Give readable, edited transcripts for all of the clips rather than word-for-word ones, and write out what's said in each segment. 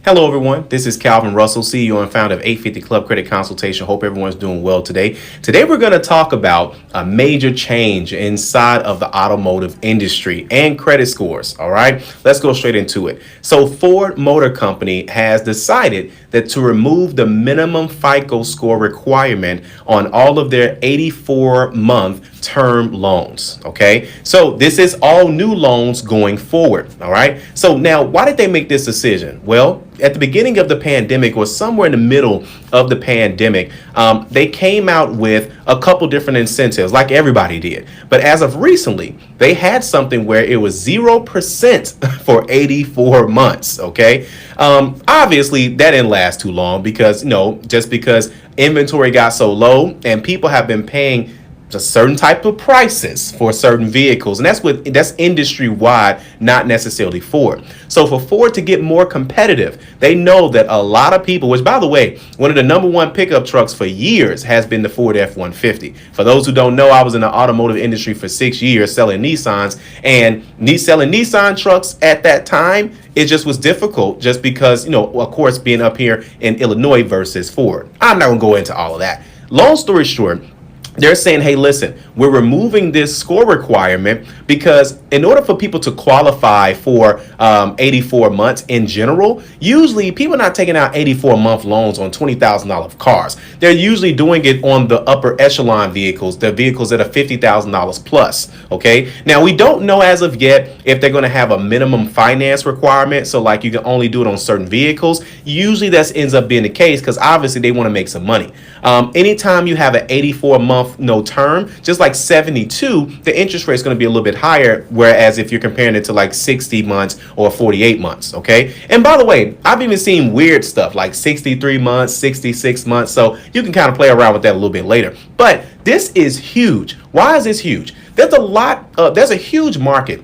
Hello everyone, this is Calvin Russell, CEO and founder of 850 Club Credit Consultation. Hope everyone's doing well today. Today we're going to talk about a major change inside of the automotive industry and credit scores. All right, let's go straight into it. So Ford Motor Company has decided that to remove the minimum FICO score requirement on all of their 84-month term loans. Okay, so this is all new loans going forward. All right, so now why did they make this decision? Well, at the beginning of the pandemic, or somewhere in the middle of the pandemic, they came out with a couple different incentives like everybody did. But as of recently, they had something where it was 0% for 84 months. OK, obviously, that didn't last too long because, just because inventory got so low and people have been paying a certain type of prices for certain vehicles, and that's industry wide, not necessarily Ford. So for Ford to get more competitive, they know that a lot of people, which by the way, one of the number one pickup trucks for years has been the Ford F-150. For those who don't know, I was in the automotive industry for 6 years selling Nissans, and selling Nissan trucks at that time, it just was difficult just because, of course, being up here in Illinois versus Ford. I'm not gonna go into all of that. Long story short, they're saying, hey, listen, we're removing this score requirement because in order for people to qualify for 84 months in general, usually people are not taking out 84-month loans on $20,000 cars. They're usually doing it on the upper echelon vehicles, the vehicles that are $50,000 plus. OK, now we don't know as of yet if they're going to have a minimum finance requirement. So like you can only do it on certain vehicles. Usually that ends up being the case because obviously they want to make some money. Anytime you have an 84-month no term, just like 72, the interest rate is going to be a little bit higher. Whereas if you're comparing it to like 60 months or 48 months. OK, and by the way, I've even seen weird stuff like 63 months, 66 months. So you can kind of play around with that a little bit later. But this is huge. Why is this huge? There's a huge market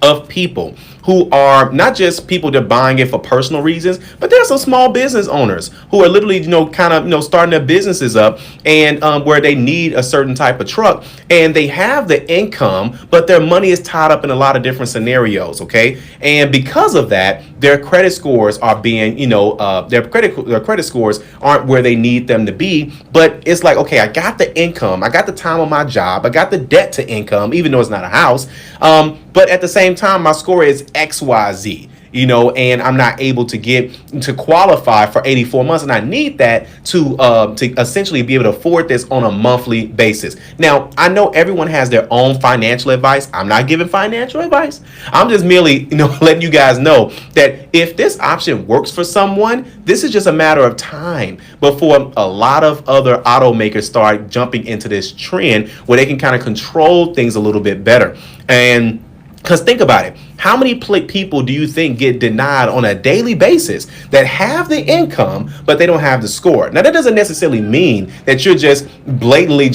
of people who are not just people that are buying it for personal reasons, but there's some small business owners who are literally, starting their businesses up and where they need a certain type of truck and they have the income, but their money is tied up in a lot of different scenarios. OK, and because of that, their credit scores are being, their credit scores aren't where they need them to be. But it's like, OK, I got the income, I got the time on my job, I got the debt to income, even though it's not a house. But at the same time, my score is XYZ, and I'm not able to qualify for 84 months. And I need that to essentially be able to afford this on a monthly basis. Now, I know everyone has their own financial advice. I'm not giving financial advice. I'm just merely, letting you guys know that if this option works for someone, this is just a matter of time before a lot of other automakers start jumping into this trend where they can kind of control things a little bit better. And because think about it, how many people do you think get denied on a daily basis that have the income, but they don't have the score? Now, that doesn't necessarily mean that you're just blatantly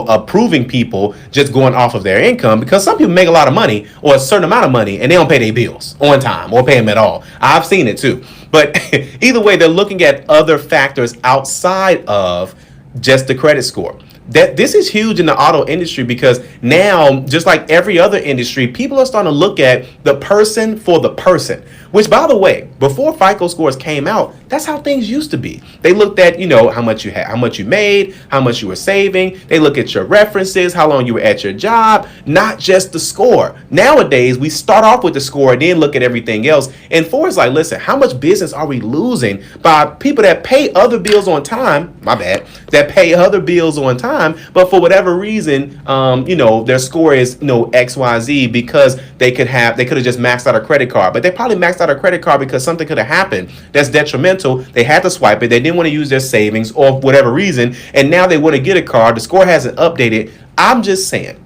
approving people just going off of their income, because some people make a lot of money or a certain amount of money and they don't pay their bills on time or pay them at all. I've seen it too. But either way, they're looking at other factors outside of just the credit score. This is huge in the auto industry because now, just like every other industry, people are starting to look at the person for the person, which, by the way, before FICO scores came out, that's how things used to be. They looked at, how much you had, how much you made, how much you were saving. They look at your references, how long you were at your job, not just the score. Nowadays, we start off with the score and then look at everything else. And Ford's like, listen, how much business are we losing by people that pay other bills on time? That pay other bills on time. But for whatever reason, their score is XYZ because they could have just maxed out a credit card, but they probably maxed out a credit card because something could have happened that's detrimental. They had to swipe it. They didn't want to use their savings or whatever reason, and now they want to get a card. The score hasn't updated. I'm just saying,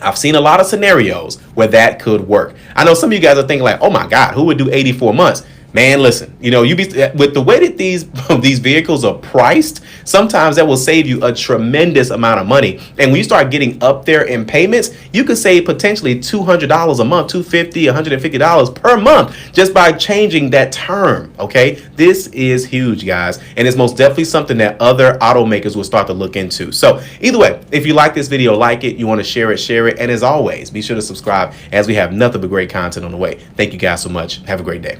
I've seen a lot of scenarios where that could work. I know some of you guys are thinking like, oh my God, who would do 84 months? Man, listen, you be with the way that these vehicles are priced, sometimes that will save you a tremendous amount of money. And when you start getting up there in payments, you could save potentially $200 a month, $250, $150 per month just by changing that term. OK, this is huge, guys. And it's most definitely something that other automakers will start to look into. So either way, if you like this video, like it, you want to share it. And as always, be sure to subscribe as we have nothing but great content on the way. Thank you guys so much. Have a great day.